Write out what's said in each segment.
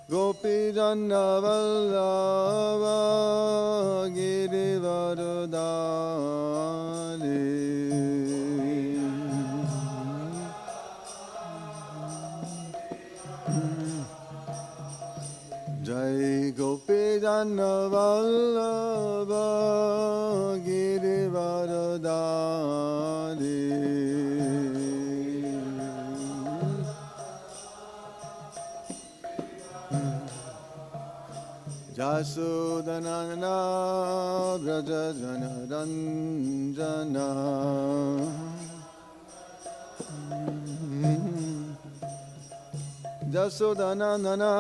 Gopijana Vallabha Girivardhari Jai Gopijana Vallabha Girivardhari Jasudhanana Vrajajana Ranjana Jasudhanana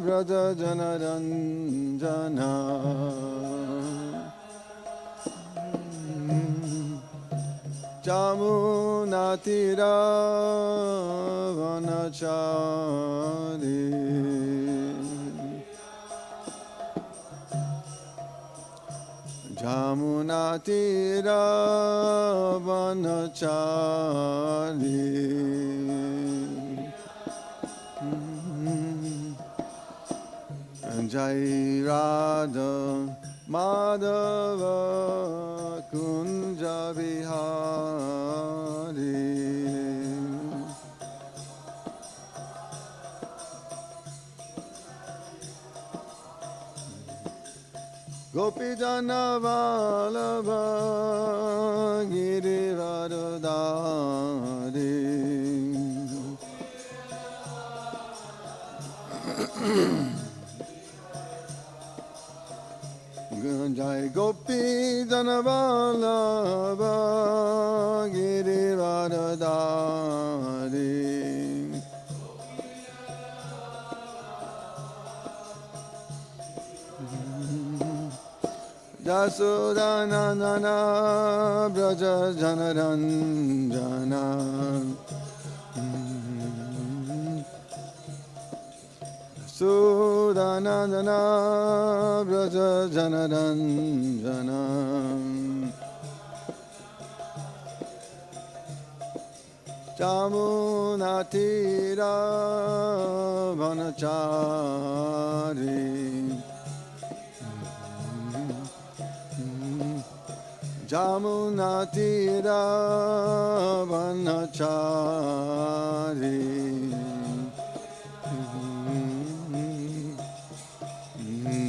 Vrajajana Ranjana Jamunatira Vanachari Jamunatira Vanachari Jai Radha Madhava Kunja Vihari Gopijana Vallabha Girivardhari Jai Gopijana Vallabha Girivardhari Jasudhanana Vrajajana Ranjana Jasudhanana Vrajajana Ranjana Jamunatira Vanachari Jamunatira Vanachari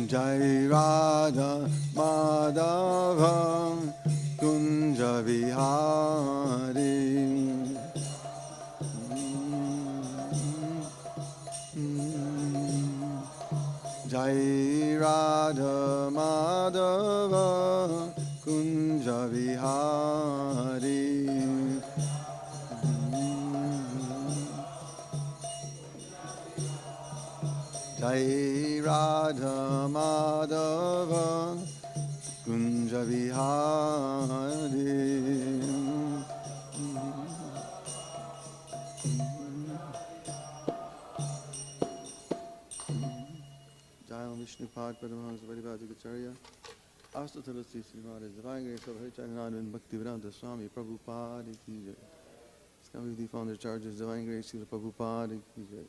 Jai Radha Madhava Kunja Vihari Jai Radha Madhava Kunja Vihari Jai Radha Madhava Kunja Vihari Jai Vishnupad Paramahansa Parivājikacharya Asta Tulasi Sri Maharaj Divine Grace of Haricharanand Bhaktivedanta Swami Prabhupada Ki Jai. Swami the Founder Charges Divine Grace Sri Prabhupada Ki Jai.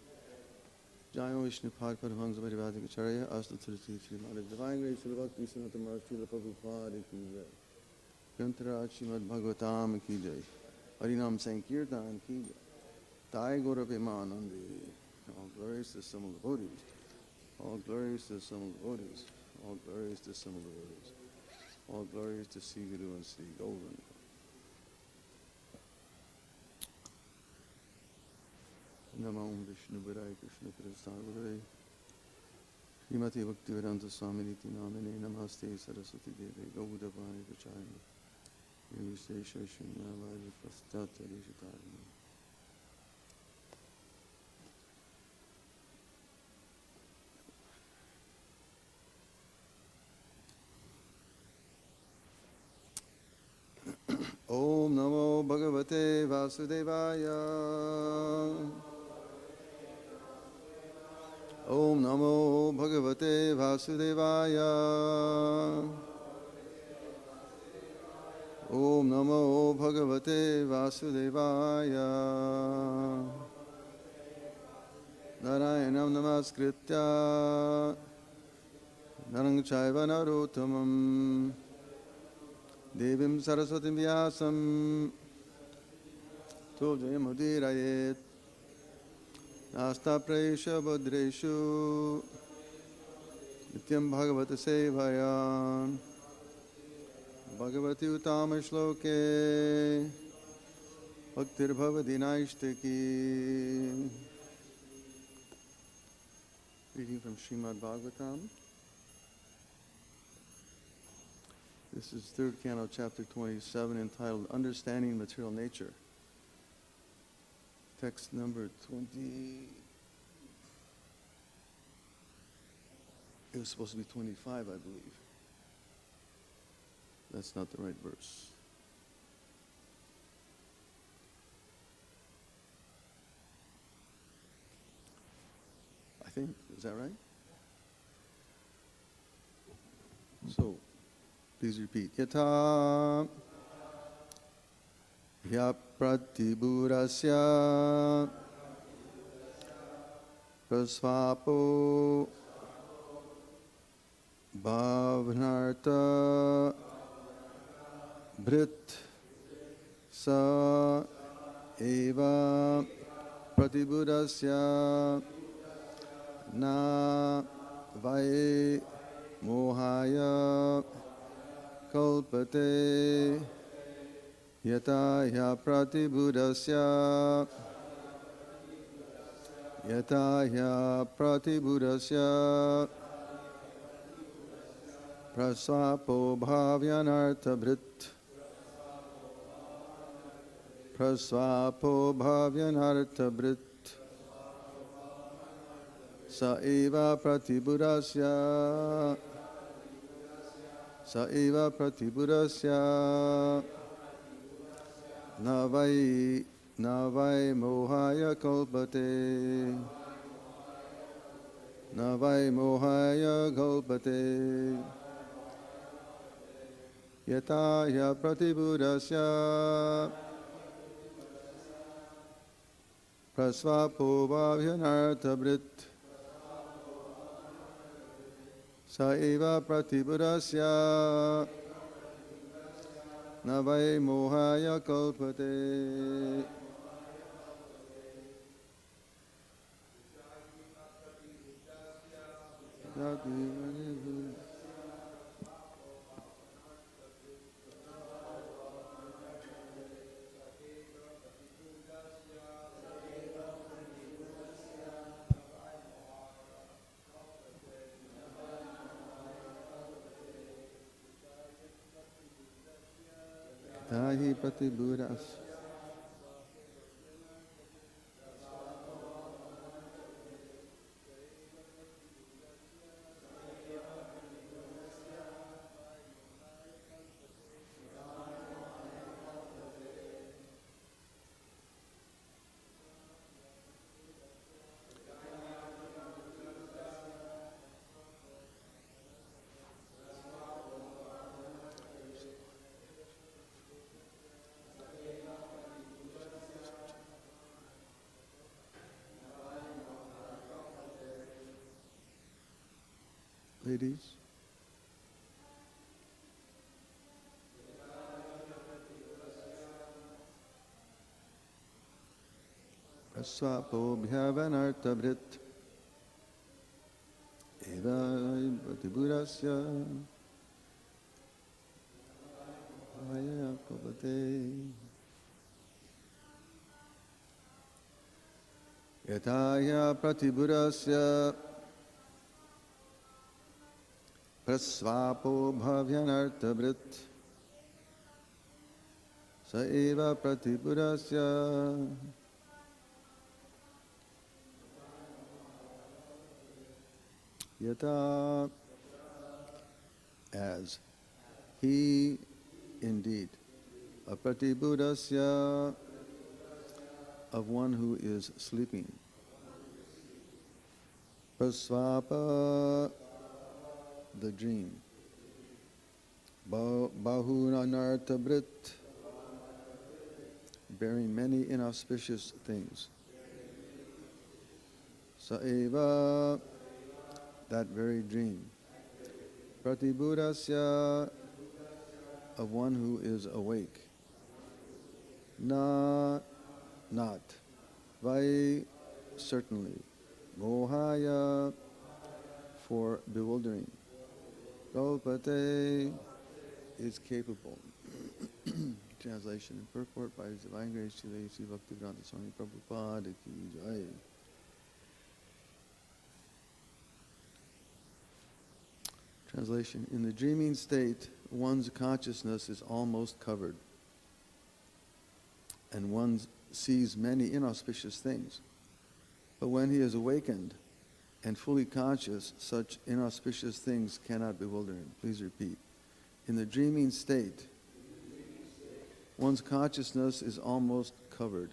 Jai Vishnupad Paramahansa Parivājikacharya Asta Tulasi Sri Maharaj Divine Grace Sri Bhakti Sanatana Maharaj Sri Prabhupada Ki Jai. Grantaraj Srimad Bhagavatam Ki Jai. Harinam Sankirtan Ki Jai. Thai Gaura Premanandi. All glories to some of the Bodhis. All glories to some of the Bodhis. All glories to some of the Bodhis. All glories to Sri Guru and Sri Govind. Namo Vishnu Padaya Krishna Prasvāpo Srimati Bhaktivedanta Swami Niti Namine Namaste Saraswati Deve Gaudavani Prachayana Nirvisesha Shunyavadi Prastata Rishitarana. Om Namo Bhagavate Vasudevaya. Om Namo Bhagavate Vasudevaya. Om Namo Bhagavate Vasudevaya. Narayanam Namaskritya Narang Chaiva Narottamam Devim Saraswatim Vyasam Tujayamudhirayet Nasta Praisha Badreshu Nityam Bhagavata Sevaya Bhagavati Uttama Shloke Bhaktir Bhavati Naishtaki. Reading from Srimad Bhagavatam. This is third canto, chapter 27, entitled Understanding Material Nature. Text number 20. It was supposed to be 25, I believe. That's not the right verse. I think, is that right? So, please repeat. Yathā apratibuddhasya prasvāpo bahv-anartha-bhṛt sa eva pratibuddhasya na vai mohāya kalpate yathā apratibuddhasya prasvāpo bahv-anartha-bhṛt sa eva pratibuddhasya na vai mohāya kalpate yathā apratibuddhasya prasvāpo bahv-anartha-bhṛt sa eva pratibuddhasya na vai mohāya kalpate. Yathā apratibuddhasya. Ladies. Prasvāpo bahv-anartha-bhṛt eva pratibuddhasya kalpate yathā apratibuddhasya prasvāpo bahv-anartha-bhṛt sa eva pratibuddhasya yathā, as he indeed, apratibuddhasya, of one who is sleeping, prasvāpa, the dream, bahv-anartha-bhṛt, bearing many inauspicious things. Sa-eva, that very dream. Pratibuddhasya, of one who is awake. Na, not. Vai, certainly. Mohāya, for bewildering. Kalpate, is capable. Translation and purport by His Divine Grace Srila Bhakti-Vedanta Swami Prabhupada ki jai. Translation. In the dreaming state, one's consciousness is almost covered, and one sees many inauspicious things. But when he is awakened and fully conscious, such inauspicious things cannot bewilder him. Please repeat. In the dreaming state, one's consciousness is almost covered,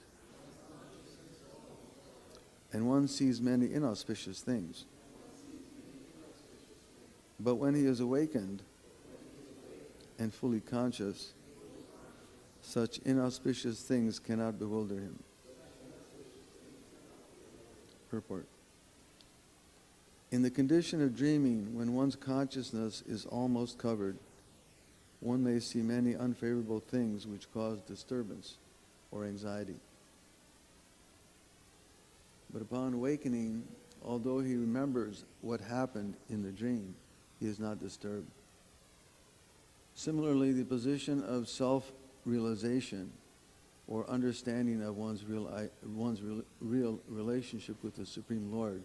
and one sees many inauspicious things. But when he is awakened and fully conscious, such inauspicious things cannot bewilder him. Purport. In the condition of dreaming, when one's consciousness is almost covered, one may see many unfavorable things which cause disturbance or anxiety. But upon awakening, although he remembers what happened in the dream, he is not disturbed. Similarly, the position of self-realization or understanding of one's real relationship with the Supreme Lord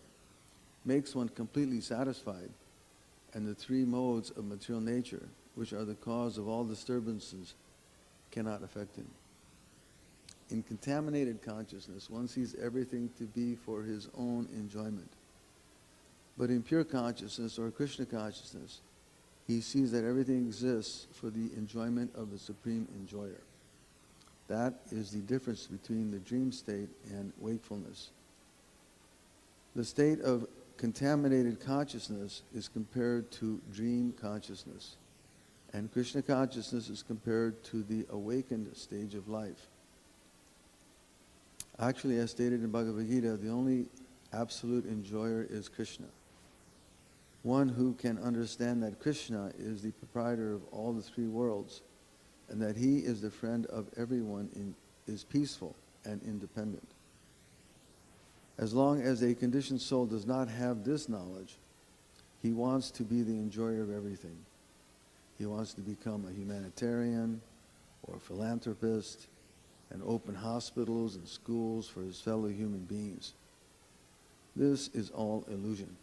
makes one completely satisfied, and the three modes of material nature, which are the cause of all disturbances, cannot affect him. In contaminated consciousness, one sees everything to be for his own enjoyment. But in pure consciousness or Kṛṣṇa consciousness, he sees that everything exists for the enjoyment of the Supreme Enjoyer. That is the difference between the dream state and wakefulness. The state of contaminated consciousness is compared to dream consciousness, and Kṛṣṇa consciousness is compared to the awakened stage of life. Actually, as stated in Bhagavad-gītā, the only absolute enjoyer is Kṛṣṇa. One who can understand that Kṛṣṇa is the proprietor of all the three worlds, and that he is the friend of everyone, is peaceful and independent. As long as a conditioned soul does not have this knowledge, he wants to be the enjoyer of everything. He wants to become a humanitarian or a philanthropist and open hospitals and schools for his fellow human beings. This is all illusion.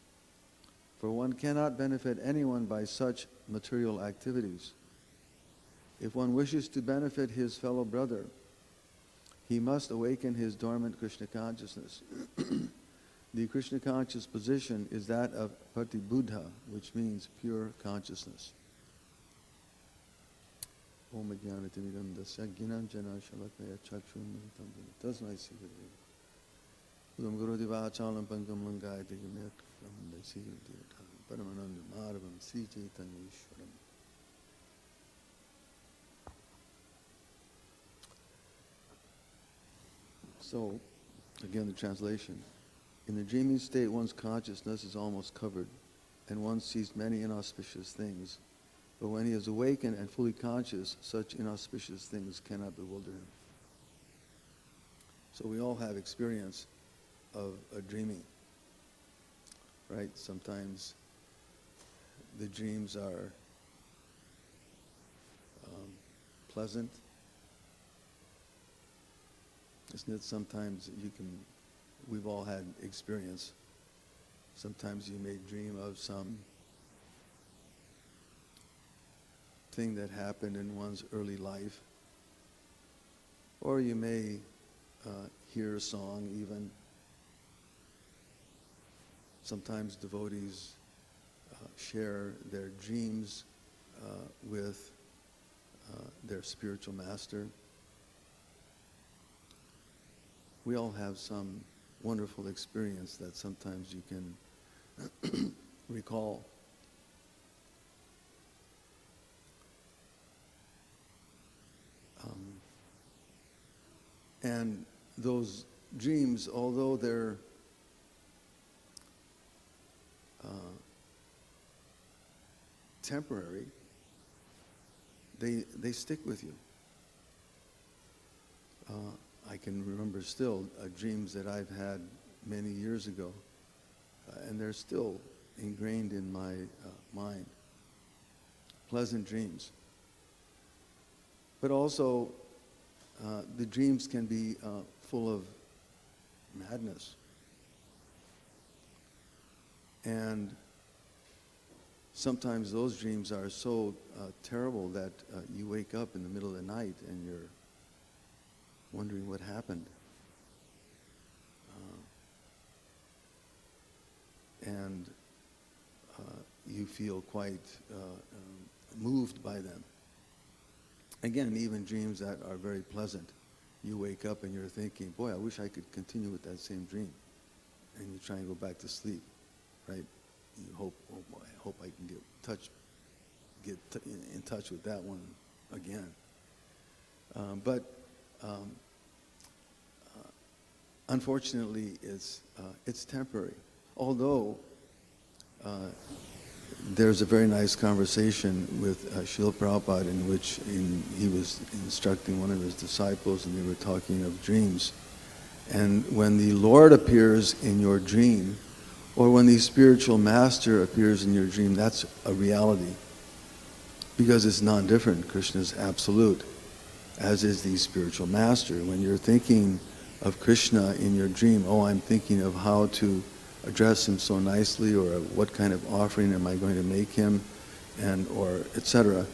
For one cannot benefit anyone by such material activities. If one wishes to benefit his fellow brother, he must awaken his dormant Kṛṣṇa consciousness. The Kṛṣṇa conscious position is that of pratibuddha, which means pure consciousness. Om Jnanatimidam Dasya Gnanam Jana Shalakaya Chakshunamitam Tasmai Sikadeva Udam Guru Divachalam Pankam Langayati Gametkam Dasiyatirtham Paramananda Madhavam Sri Chaitanya Ishwaram. So, again the translation. In the dreaming state, one's consciousness is almost covered, and one sees many inauspicious things. But when he is awakened and fully conscious, such inauspicious things cannot bewilder him. So we all have experience of a dreaming, right? Sometimes the dreams are pleasant. Isn't it? Sometimes we've all had experience. Sometimes you may dream of some thing that happened in one's early life. Or you may hear a song even. Sometimes devotees share their dreams with their spiritual master. We all have some wonderful experience that sometimes you can recall. And those dreams, although they're temporary, they stick with you. I can remember still dreams that I've had many years ago, and they're still ingrained in my mind. Pleasant dreams. But also, the dreams can be full of madness. And sometimes those dreams are so terrible that you wake up in the middle of the night and you're wondering what happened. And you feel quite moved by them. Again, even dreams that are very pleasant. You wake up and you're thinking, boy, I wish I could continue with that same dream. And you try and go back to sleep, right? You hope, oh boy, I hope I can get in touch with that one again. But unfortunately, it's temporary. Although there's a very nice conversation with Srila Prabhupada in which he was instructing one of his disciples, and they were talking of dreams. And when the Lord appears in your dream, or when the spiritual master appears in your dream, that's a reality. Because it's non-different. Kṛṣṇa is absolute, as is the spiritual master. When you're thinking of Kṛṣṇa in your dream, oh, I'm thinking of how to address him so nicely, or what kind of offering am I going to make him, and or etc.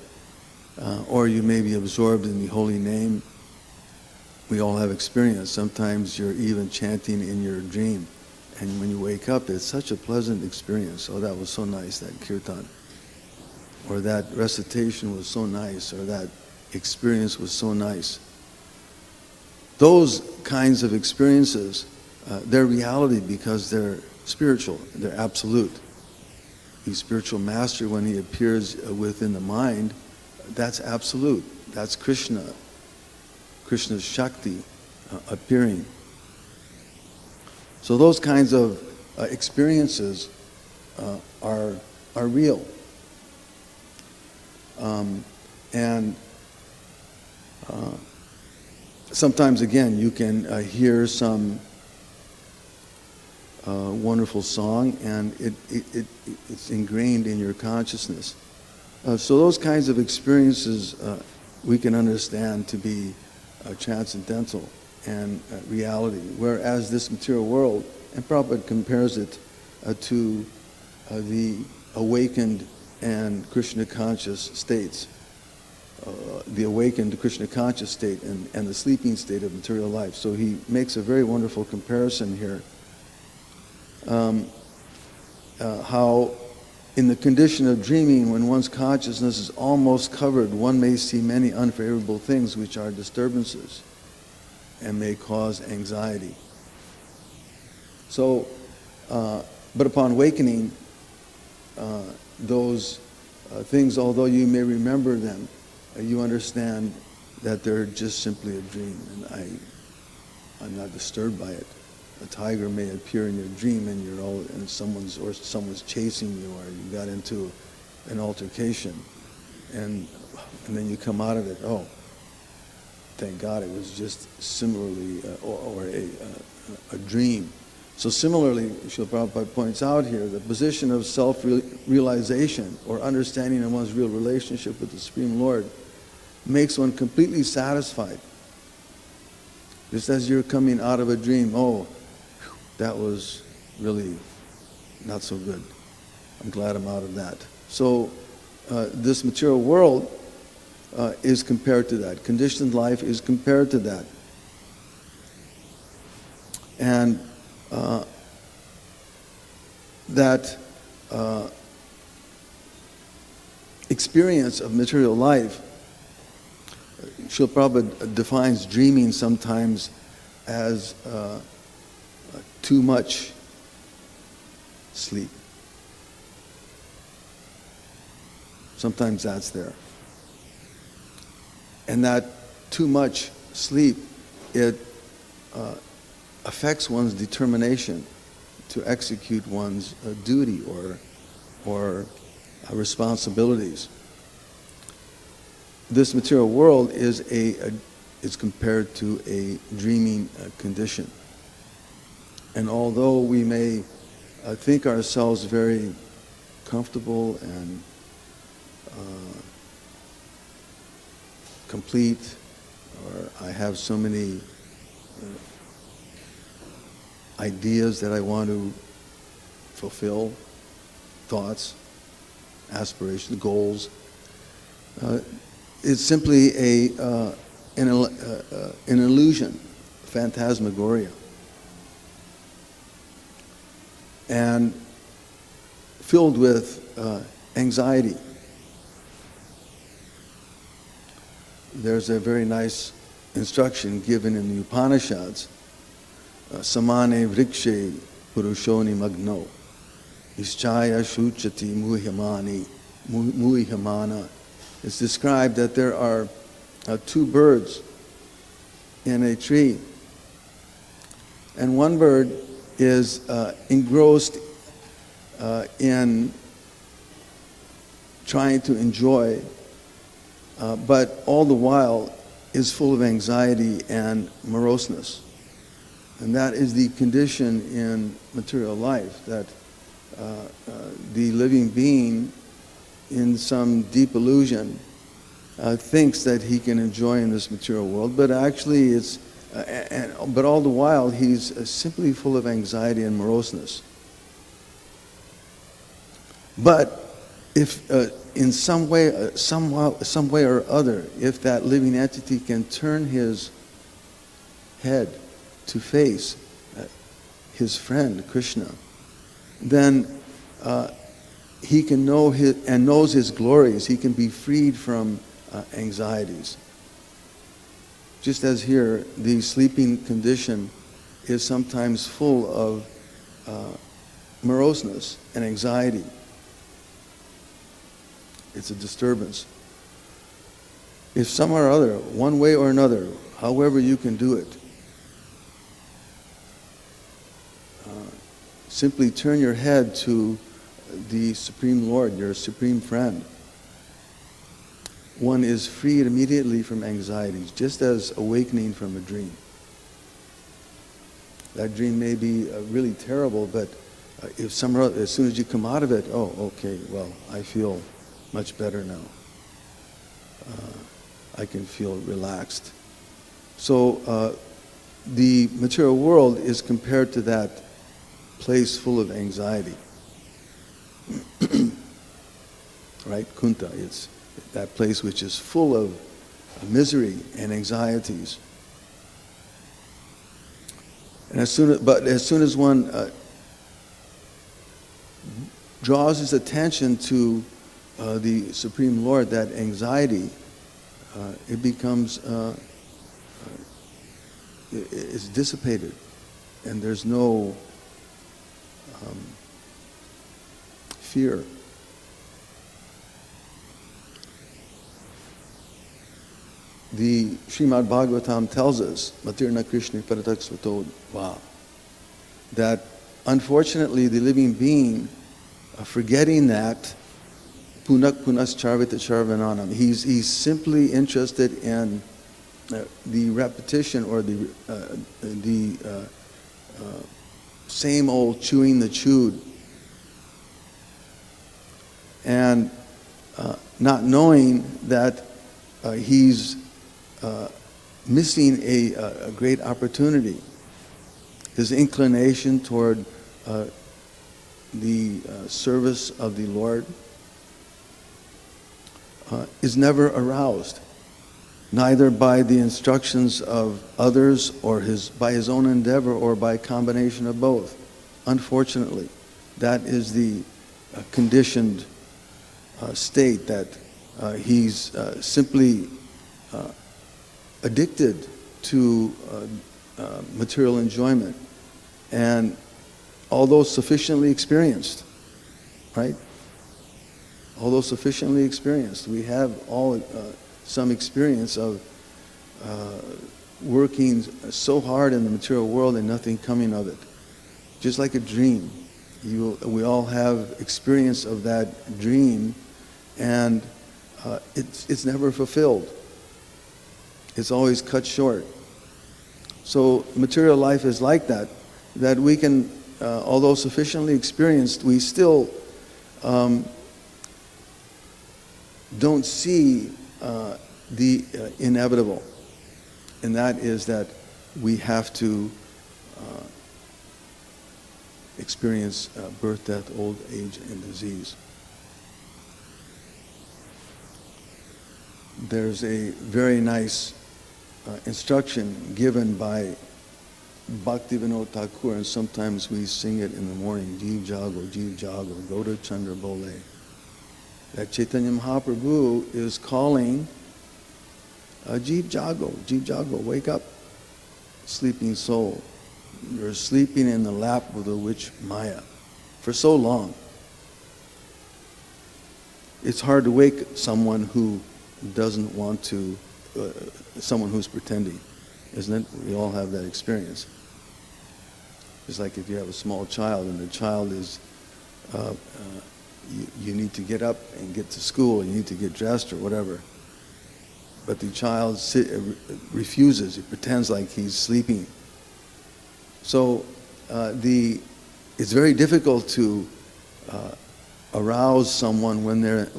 Or you may be absorbed in the holy name. We all have experience. Sometimes you're even chanting in your dream, and when you wake up, it's such a pleasant experience. Oh, that was so nice, that kirtan. Or that recitation was so nice, or that experience was so nice. Those kinds of experiences, they're reality because they're spiritual, they're absolute. The spiritual master, when he appears within the mind, that's absolute. That's Kṛṣṇa, Kṛṣṇa's Shakti appearing. So those kinds of experiences are real. And sometimes, again, you can hear some wonderful song, and it's ingrained in your consciousness. So those kinds of experiences we can understand to be transcendental and reality, whereas this material world, and Prabhupada compares it to the awakened and Kṛṣṇa conscious states, the awakened Kṛṣṇa conscious state and the sleeping state of material life. So he makes a very wonderful comparison here. How in the condition of dreaming, when one's consciousness is almost covered, one may see many unfavorable things which are disturbances and may cause anxiety. So, but upon awakening, those things, although you may remember them, you understand that they're just simply a dream, and I'm not disturbed by it. A tiger may appear in your dream, and someone's chasing you, or you got into an altercation, and then you come out of it. Oh, thank God, it was just similarly or a dream. So similarly, Srila Prabhupada points out here, the position of self-realization or understanding of one's real relationship with the Supreme Lord makes one completely satisfied. Just as you're coming out of a dream, oh, that was really not so good. I'm glad I'm out of that. So this material world is compared to that. Conditioned life is compared to that. And that experience of material life, Srila Prabhupada defines dreaming sometimes as too much sleep. Sometimes that's there. And that too much sleep, it affects one's determination to execute one's duty or responsibilities. This material world is compared to a dreaming condition. And although we may think ourselves very comfortable and complete, or I have so many ideas that I want to fulfill, thoughts, aspirations, goals. It's simply an illusion, phantasmagoria. And filled with anxiety. There's a very nice instruction given in the Upanishads. Samane vrikshe purushoni magno ischaya shuchati muhimana. It's described that there are two birds in a tree, and one bird is engrossed in trying to enjoy, but all the while is full of anxiety and moroseness. And that is the condition in material life, that the living being, in some deep illusion, thinks that he can enjoy in this material world, but actually but all the while he's simply full of anxiety and moroseness. But if in some way or other, if that living entity can turn his head to face his friend Kṛṣṇa, then he can know knows his glories. He can be freed from anxieties. Just as here, the sleeping condition is sometimes full of moroseness and anxiety. It's a disturbance. If somehow or other, one way or another, however you can do it, simply turn your head to the Supreme Lord, your Supreme Friend, one is freed immediately from anxieties, just as awakening from a dream. That dream may be really terrible, but as soon as you come out of it, oh, okay, well, I feel much better now. I can feel relaxed. So the material world is compared to that place full of anxiety. Right? Kunta, it's that place which is full of misery and anxieties. And as soon as one draws his attention to the Supreme Lord, that anxiety, it becomes, it's dissipated, and there's no fear. The Srimad Bhagavatam tells us, Matirna Krishna Paratak Svato, that unfortunately the living being, forgetting that, Punak Punas Charvita Charvananam, he's simply interested in the repetition or the same old chewing the chewed, and not knowing that he's missing a great opportunity. His inclination toward the service of the Lord is never aroused, neither by the instructions of others or by his own endeavor or by a combination of both. Unfortunately, that is the conditioned state, that he's simply addicted to material enjoyment, and although sufficiently experienced, right? Although sufficiently experienced, we have all some experience of working so hard in the material world and nothing coming of it. Just like a dream. We all have experience of that dream, and it's never fulfilled. It's always cut short. So material life is like that, that we can, although sufficiently experienced, we still don't see the inevitable. And that is that we have to experience birth, death, old age, and disease. There's a very nice instruction given by Bhaktivinoda Thakur, and sometimes we sing it in the morning, Jeev Jago, go to Chandra Bole. That Chaitanya Mahaprabhu is calling Jeev Jago, wake up, sleeping soul. You're sleeping in the lap of the witch Maya for so long. It's hard to wake someone who doesn't want to, someone who's pretending, isn't it? We all have that experience. It's like if you have a small child and the child is, you need to get up and get to school, you need to get dressed or whatever. But the child refuses, he pretends like he's sleeping. So it's very difficult to arouse someone when they're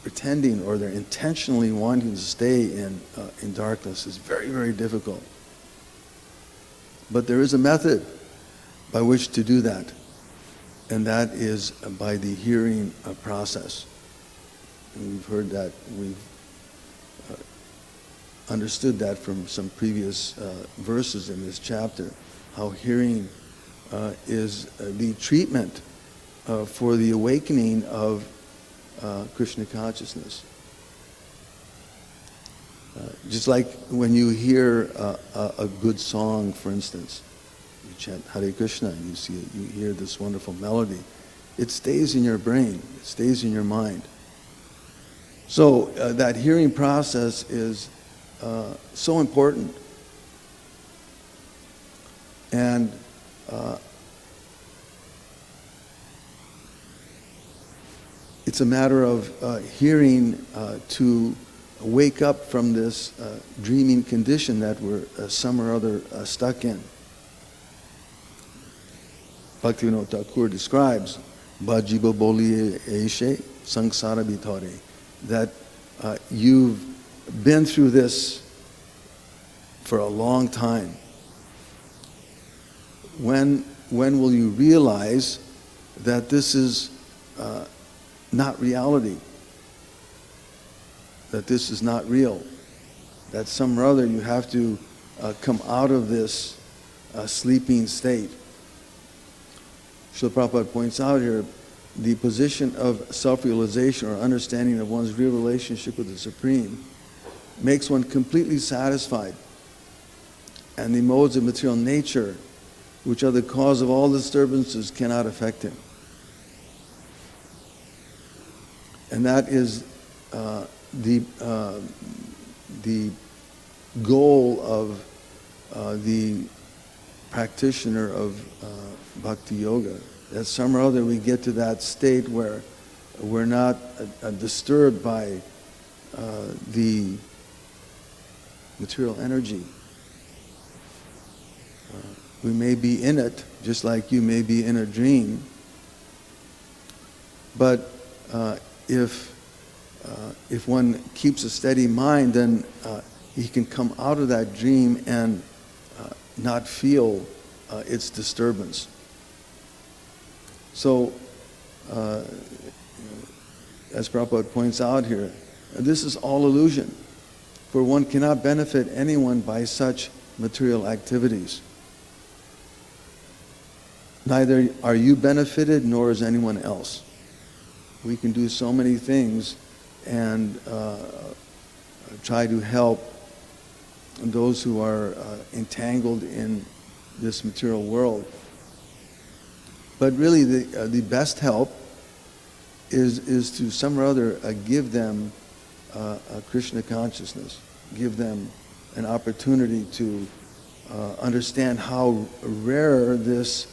pretending or they're intentionally wanting to stay in darkness. It's very, very difficult. But there is a method by which to do that, and that is by the hearing process. And we've heard that, we've understood that from some previous verses in this chapter, how hearing is the treatment for the awakening of Kṛṣṇa consciousness. Just like when you hear a good song, for instance, you chant Hare Krishna, and you hear this wonderful melody, it stays in your brain, it stays in your mind. So that hearing process is so important. And it's a matter of hearing to wake up from this dreaming condition that we're some or other stuck in. Bhaktivinoda Thakur describes Bhajiba Boli Eshe Sangsara Bitare, that you've been through this for a long time. When will you realize that this is not reality? That this is not real? That some or other you have to come out of this sleeping state. Srila Prabhupada points out here, the position of self-realization or understanding of one's real relationship with the Supreme makes one completely satisfied, and the modes of material nature, which are the cause of all disturbances, cannot affect him. And that is the goal of the practitioner of bhakti yoga, that some or other we get to that state where we're not disturbed by the material energy. We may be in it, just like you may be in a dream, but if one keeps a steady mind, then he can come out of that dream and not feel its disturbance. So, as Prabhupada points out here, this is all illusion, for one cannot benefit anyone by such material activities. Neither are you benefited, nor is anyone else. We can do so many things and try to help those who are entangled in this material world. But really the best help is to some or other give them a Kṛṣṇa consciousness, give them an opportunity to understand how rare this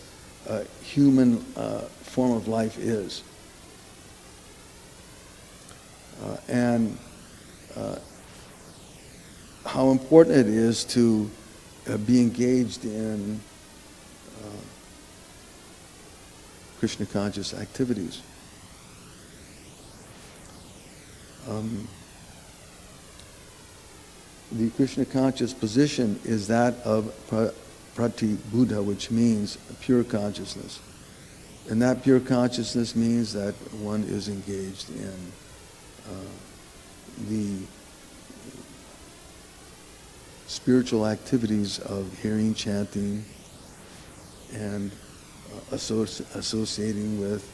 human form of life is. And how important it is to be engaged in Krishna conscious activities. The Krishna conscious position is that of pratibuddha, which means pure consciousness. And that pure consciousness means that one is engaged in the spiritual activities of hearing, chanting, and associating with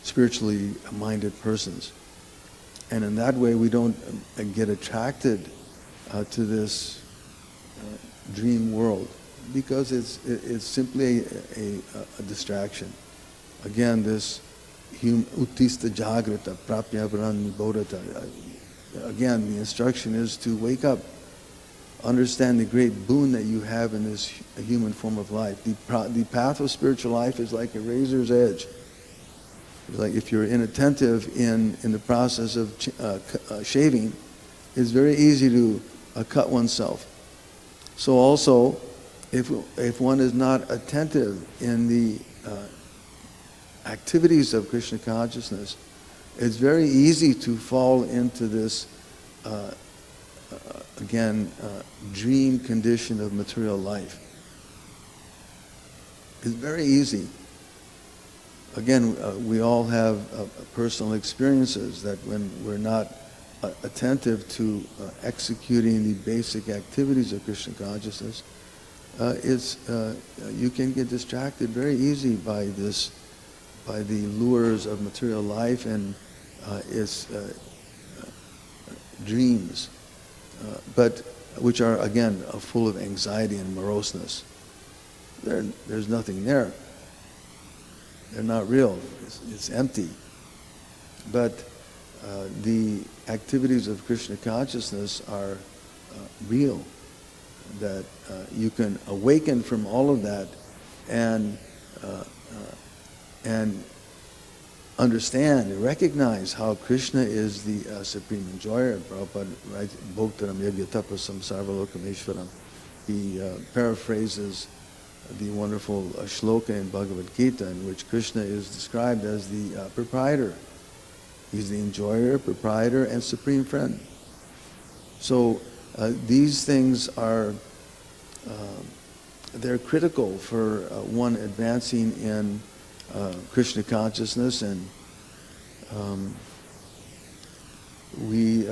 spiritually minded persons. And in that way, we don't get attracted to this dream world, because it's simply a distraction. Again, this uttista jagrata prapya-varan-bodhata. Again, the instruction is to wake up, understand the great boon that you have in this human form of life. The path of spiritual life is like a razor's edge. It's like if you're inattentive in the process of shaving, it's very easy to cut oneself. So also, if one is not attentive in the activities of Krishna consciousness, it's very easy to fall into this, dream condition of material life. It's very easy. Again, we all have personal experiences that when we're not attentive to executing the basic activities of Krishna consciousness, you can get distracted very easy by the lures of material life and its dreams, but which are again full of anxiety and moroseness. There's nothing there. They're not real. It's empty. But the activities of Krishna consciousness are real. That you can awaken from all of that and understand and recognize how Krishna is the supreme enjoyer. Prabhupada writes, Bhoktaram yagyatapasam sarvalokameshwaram. He paraphrases the wonderful shloka in Bhagavad-gītā in which Krishna is described as the proprietor. He's the enjoyer, proprietor, and supreme friend. So these things are, they're critical for one advancing in Krishna consciousness, and we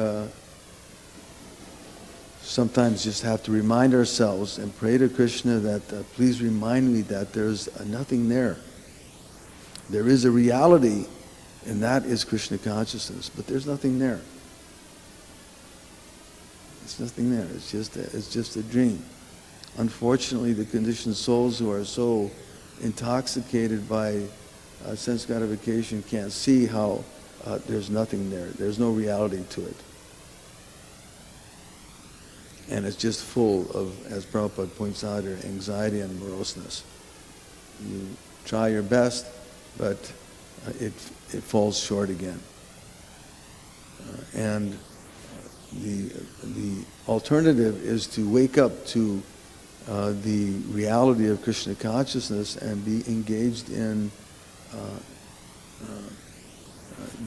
sometimes just have to remind ourselves and pray to Krishna that please remind me that there's nothing there. There is a reality, and that is Krishna consciousness, but there's nothing there. It's nothing there. It's just a dream. Unfortunately, the conditioned souls who are so intoxicated by sense gratification can't see how there's nothing there. There's no reality to it. And it's just full of, as Prabhupada points out here, anxiety and moroseness. You try your best, but it falls short again. And the alternative is to wake up to the reality of Krishna consciousness and be engaged in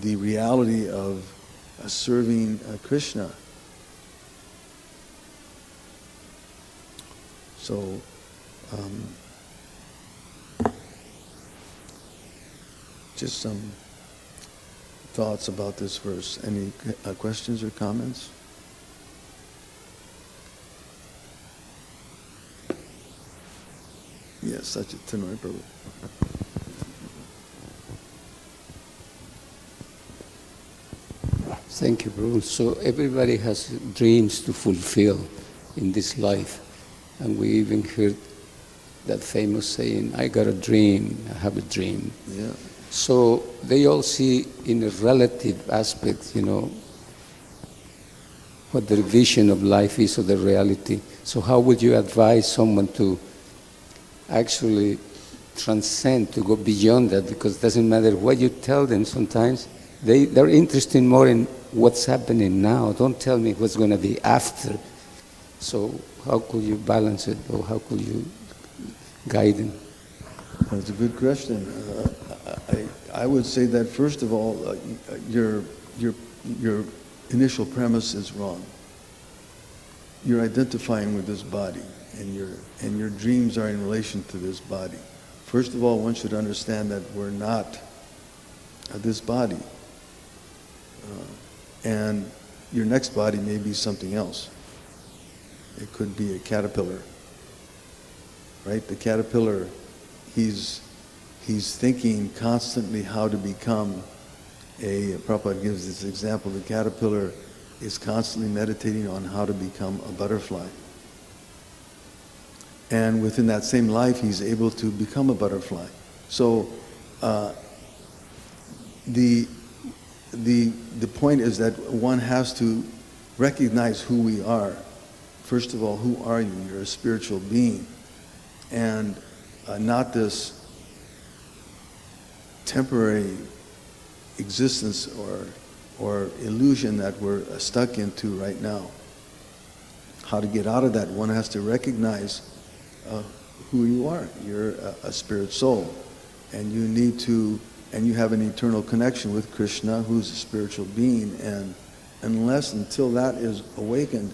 the reality of serving Krishna. So, just some thoughts about this verse. Any questions or comments? Yes, such a Tanoi Prabhu. Thank you, Prabhu. So everybody has dreams to fulfill in this life. And we even heard that famous saying, I got a dream, I have a dream. Yeah. So they all see in a relative aspect, what their vision of life is or the reality. So how would you advise someone to actually transcend, to go beyond that? Because it doesn't matter what you tell them sometimes, they're interested more in what's happening now. Don't tell me what's going to be after. So how could you balance it, or how could you guide them? That's a good question. I would say that first of all, your initial premise is wrong. You're identifying with this body, and your dreams are in relation to this body. First of all, one should understand that we're not this body, and your next body may be something else. It could be a caterpillar, right? The caterpillar, he's thinking constantly how to become Prabhupada gives this example, the caterpillar is constantly meditating on how to become a butterfly. And within that same life, he's able to become a butterfly. So the point is that one has to recognize who we are. First of all, who are you? You're a spiritual being, and not this temporary existence or illusion that we're stuck into right now. How to get out of that? One has to recognize who you are. You're a spirit soul, and you need to, and you have an eternal connection with Kṛṣṇa, who's a spiritual being, and until that is awakened,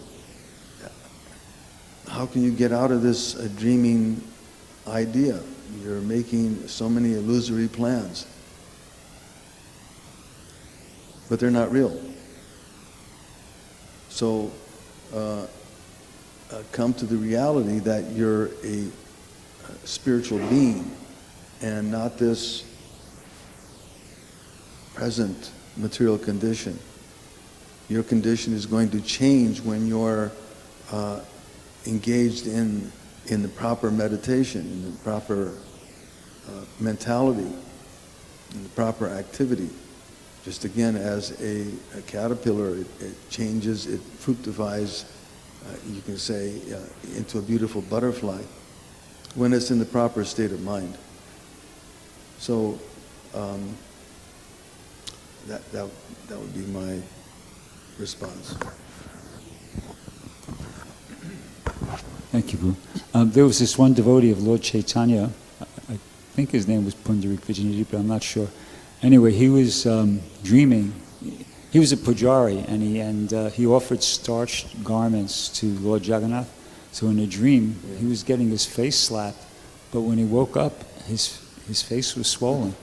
how can you get out of this dreaming idea? You're making so many illusory plans, but they're not real. So come to the reality that you're a spiritual being and not this present material condition. Your condition is going to change when you're engaged in the proper meditation, in the proper mentality, in the proper activity. Just again, as a caterpillar, it changes, it fructifies, you can say, into a beautiful butterfly when it's in the proper state of mind. So that would be my response. Thank you, Prabhu. There was this one devotee of Lord Chaitanya, I think his name was Pundarik Vijayanidhi, but I'm not sure. Anyway, he was dreaming. He was a pujari, and he offered starched garments to Lord Jagannath. So in a dream, he was getting his face slapped, but when he woke up, his face was swollen.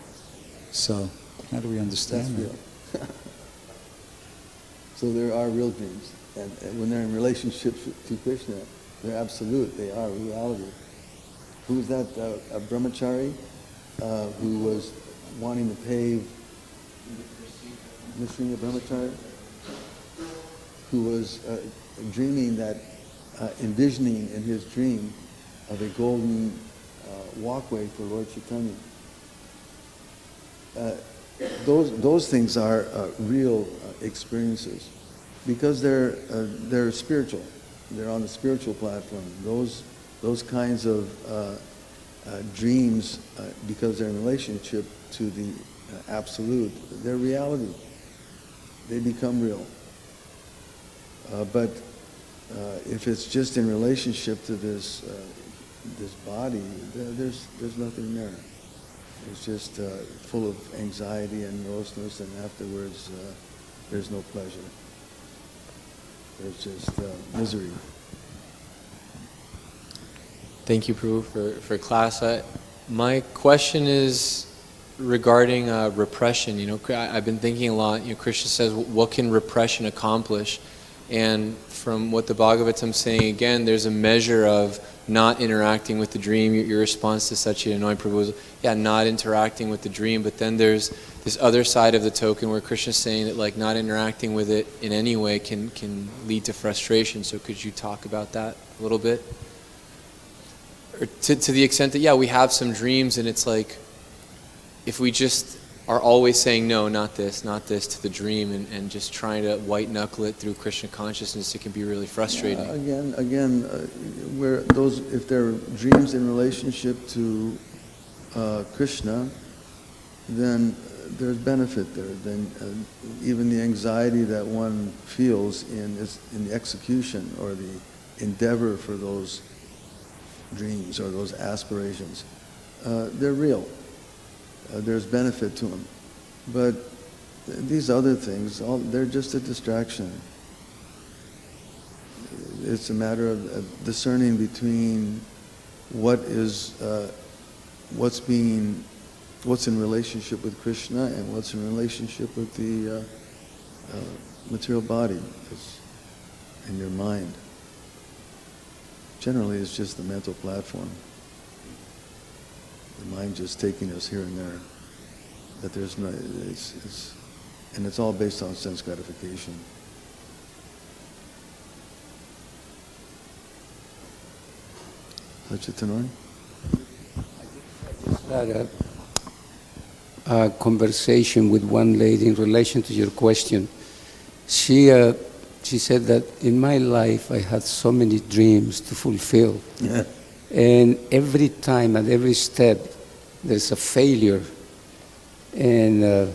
So how do we understand that? Real. So there are real dreams, and when they're in relationship to Kṛṣṇa, they're absolute, they are reality. Who was that a brahmachari who was wanting to pave, Nrsimha brahmachari, who was dreaming that, envisioning in his dream of a golden walkway for Lord Chaitanya. Those things are real experiences because they're spiritual. They're on the spiritual platform. Those kinds of dreams, because they're in relationship to the absolute, they're reality. They become real. But if it's just in relationship to this body, there's nothing there. It's just full of anxiety and moroseness, and afterwards there's no pleasure. There's just misery. Thank you, Prabhu, for class. My question is regarding repression. You know, I've been thinking a lot. You know, Kṛṣṇa says, what can repression accomplish? And from what the Bhagavatam's saying, again, there's a measure of not interacting with the dream. Your response to Satchidananda Prabhu was, not interacting with the dream. But then there's this other side of the token where Kṛṣṇa's saying that, like, not interacting with it in any way can lead to frustration. So could you talk about that a little bit? Or to the extent that, we have some dreams, and it's like, if we just are always saying no, not this to the dream, and just trying to white knuckle it through Krishna consciousness, it can be really frustrating. Where those, if they're dreams in relationship to Krishna, then there's benefit there. Then even the anxiety that one feels in the execution or the endeavor for those dreams or those aspirations, they're real. There's benefit to them. But these other things, they're just a distraction. It's a matter of discerning between what's in relationship with Krishna and what's in relationship with the material body in your mind. Generally, it's just the mental platform. The mind just taking us here and there. That there's no, and it's all based on sense gratification. Tanoi? I had a conversation with one lady in relation to your question. She said that in my life I had so many dreams to fulfill. Yeah. And every time, at every step, there's a failure. And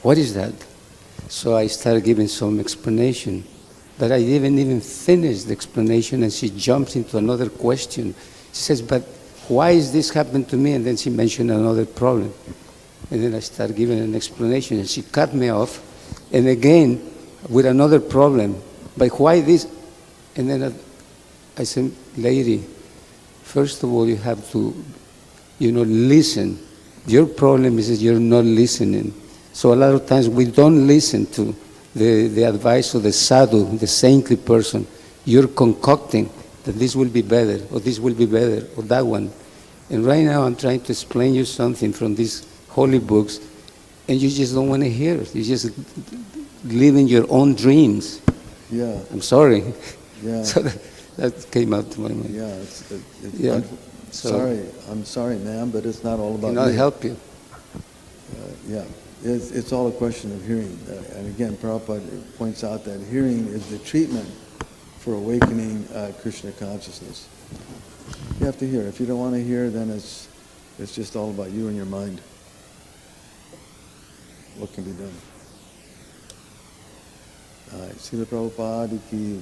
what is that? So I started giving some explanation. But I didn't even finish the explanation, and she jumps into another question. She says, but why is this happening to me? And then she mentioned another problem. And then I started giving an explanation, and she cut me off. And again, with another problem. But why this? And then I said, lady, first of all, you have to, listen. Your problem is that you're not listening. So a lot of times we don't listen to the advice of the sadhu, the saintly person. You're concocting that this will be better, or this will be better, or that one. And right now I'm trying to explain you something from these holy books, and you just don't want to hear it. You just live in your own dreams. Yeah. I'm sorry. Yeah. So that came out to my mind. Yeah. I'm sorry, ma'am, but it's not all about Cannot me. help you. Yeah. It's all a question of hearing. And again, Prabhupada points out that hearing is the treatment for awakening Krishna consciousness. You have to hear. If you don't want to hear, then it's just all about you and your mind. What can be done? All right. Srila Prabhupada ki